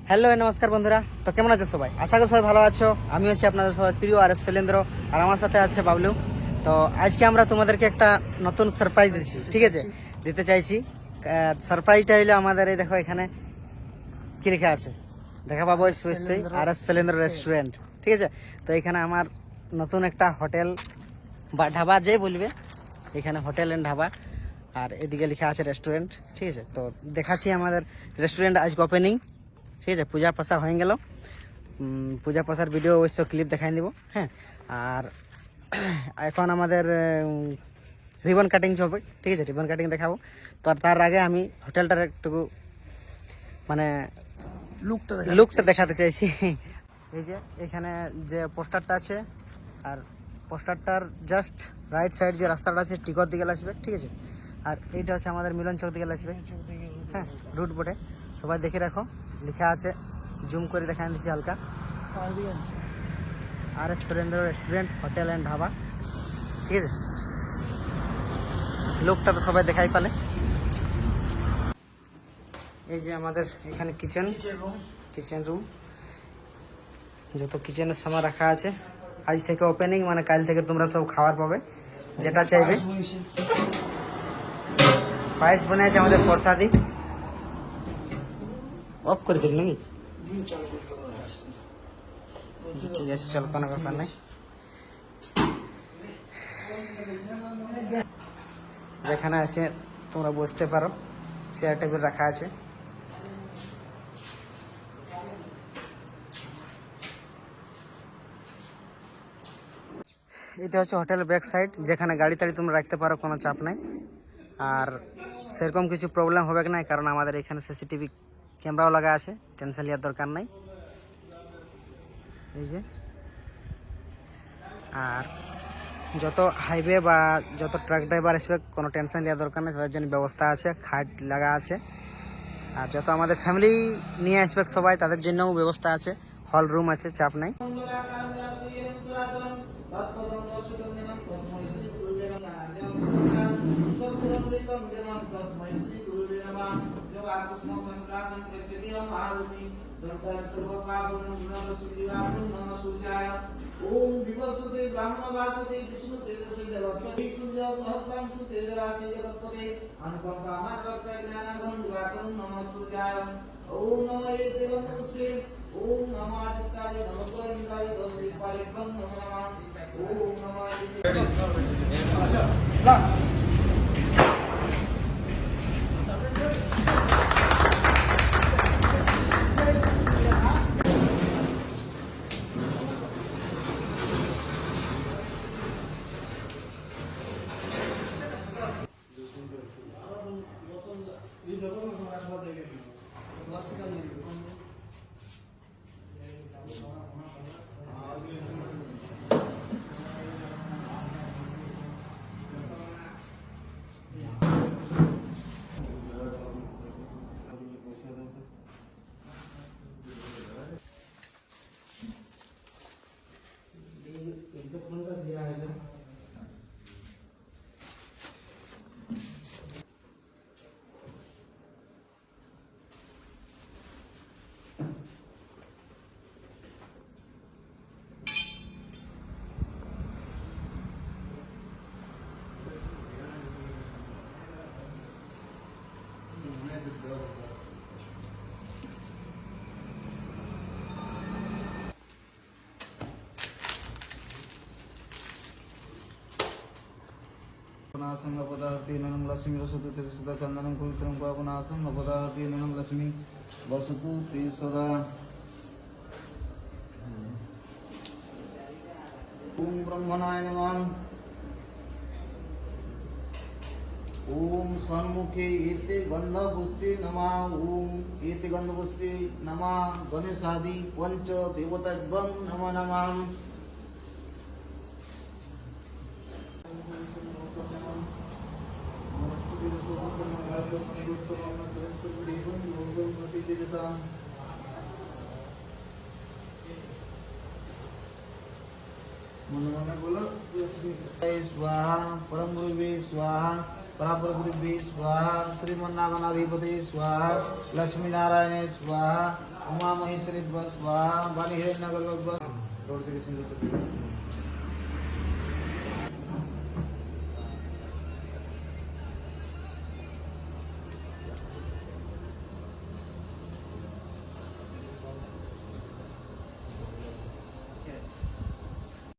Hello নমস্কার বন্ধুরা, তো কেমন আছো সবাই? আশা করি সবাই ভালো আছো। আমি হচ্ছি আপনাদের সবাই প্রিয় আর এস শৈলেন্দ্র, আর আমার সাথে আছে বাবলু। তো আজকে আমরা তোমাদেরকে একটা নতুন সারপ্রাইজ দিতে চাইছি। সারপ্রাইজটা হলো আমাদের এই দেখো এখানে কি লেখা আছে দেখা পাবো, আর এস শৈলেন্দ্র রেস্টুরেন্ট। ঠিক আছে, তো এখানে আমার নতুন একটা হোটেল বা ধাবা যে বলবে, এখানে হোটেল অ্যান্ড ধাবা, আর এদিকে লেখা আছে রেস্টুরেন্ট। ঠিক আছে, তো দেখাচ্ছি আমাদের রেস্টুরেন্ট আজকে ওপেনিং। ঠিক আছে, পূজা পাশা হয়ে গেল, পূজা পাশার ভিডিও অবশ্য ক্লিপ দেখাই দিব। হ্যাঁ, আর এখন আমাদের রিবন কাটিং হবে। ঠিক আছে, রিবন কাটিং দেখাবো। তো তার আগে আমি হোটেলটার একটু মানে লুকটা দেখাতে চাইছি। এই যে এখানে যে পোস্টারটা আছে, আর পোস্টারটার জাস্ট রাইট সাইড যে রাস্তাটা আছে টিকর দিকে আসবে। ঠিক আছে, আর এইটা হচ্ছে আমাদের মিলন চক দিকে আসবে। হ্যাঁ, রুট বোর্ডে সবাই দেখে রাখো, লেখা আছে, জুম করে দেখাই দিচ্ছি হালকা, R S Surendra restaurant hotel and dhaba. ঠিক আছে, লোকটা তো সবাই দেখাই পালে। এই যে আমাদের এখানে কিচেন রুম, যত কিচেনের সামান রাখা আছে। আজ থেকে ওপেনিং, মানে কাল থেকে তোমরা সব খাবার পাবে যেটা চাইবে। পায়েস বনে আছে আমাদের প্রসাদি, অফ করে দিল নাকি? ঠিক আছে, চল, কোনো ব্যাপার নাই। যেখানে আছে তোমরা বসতে পারো, চেয়ার টেবিল রাখা আছে। এটা হচ্ছে হোটেলের ব্যাক সাইড, যেখানে গাড়ি টাড়ি তোমরা রাখতে পারো, কোনো চাপ নাই। আর সেরকম কিছু প্রবলেম হবে না, কারণ আমাদের এখানে সিসিটিভি ক্যামেরাও লাগা আছে, টেনশন নেওয়ার দরকার নাই। এই যে, আর যত হাইওয়ে বা যত ট্রাক ড্রাইভার আসবে কোনো টেনশন নেওয়ার দরকার নেই, তাদের জন্য ব্যবস্থা আছে, খাট লাগা আছে। আর যত আমাদের ফ্যামিলি নিয়ে আসবে সবাই, তাদের জন্যও ব্যবস্থা আছে, হল রুম আছে, চাপ নাই। ओम विवस्वते ब्राह्मणवासते विष्णु तेजसे जगत्पते सूर्य सहस्रं सुतेजराशि जगत्पते अनुकंपामात्मक ज्ञानाघं दिवाकरं नमः सूर्याय। ओम नमः एतेवंस्ते ओम नमः आदित्याय नमः पुरंदाय दशदिक्पालेभ्यं नमः नमः। ओम नमः संगपदार्थी ननम लक्ष्मी वसतु ते सदा चंदनम पवित्रम पावना संगपदार्थी ननम लक्ष्मी वसतु ते सदा। ओम ब्रह्मणाय नमः। ओम सन्मुखे एते गंधपुष्पे नमः। ओम एते गंधपुष्पे नमः गणेशादि पंच देवताभ्यं नमः नमः। मन मन बोलो स्वाहा परम गुरुवे स्वाहा। परापरगुरुभ्ये स्वाहा श्रीमन्नागनाधिपते स्वाहा लक्ष्मी नारायणे स्वाहा उमा महेश्वरी स्वाहा वाणी हिरण्यगर्भ रोड से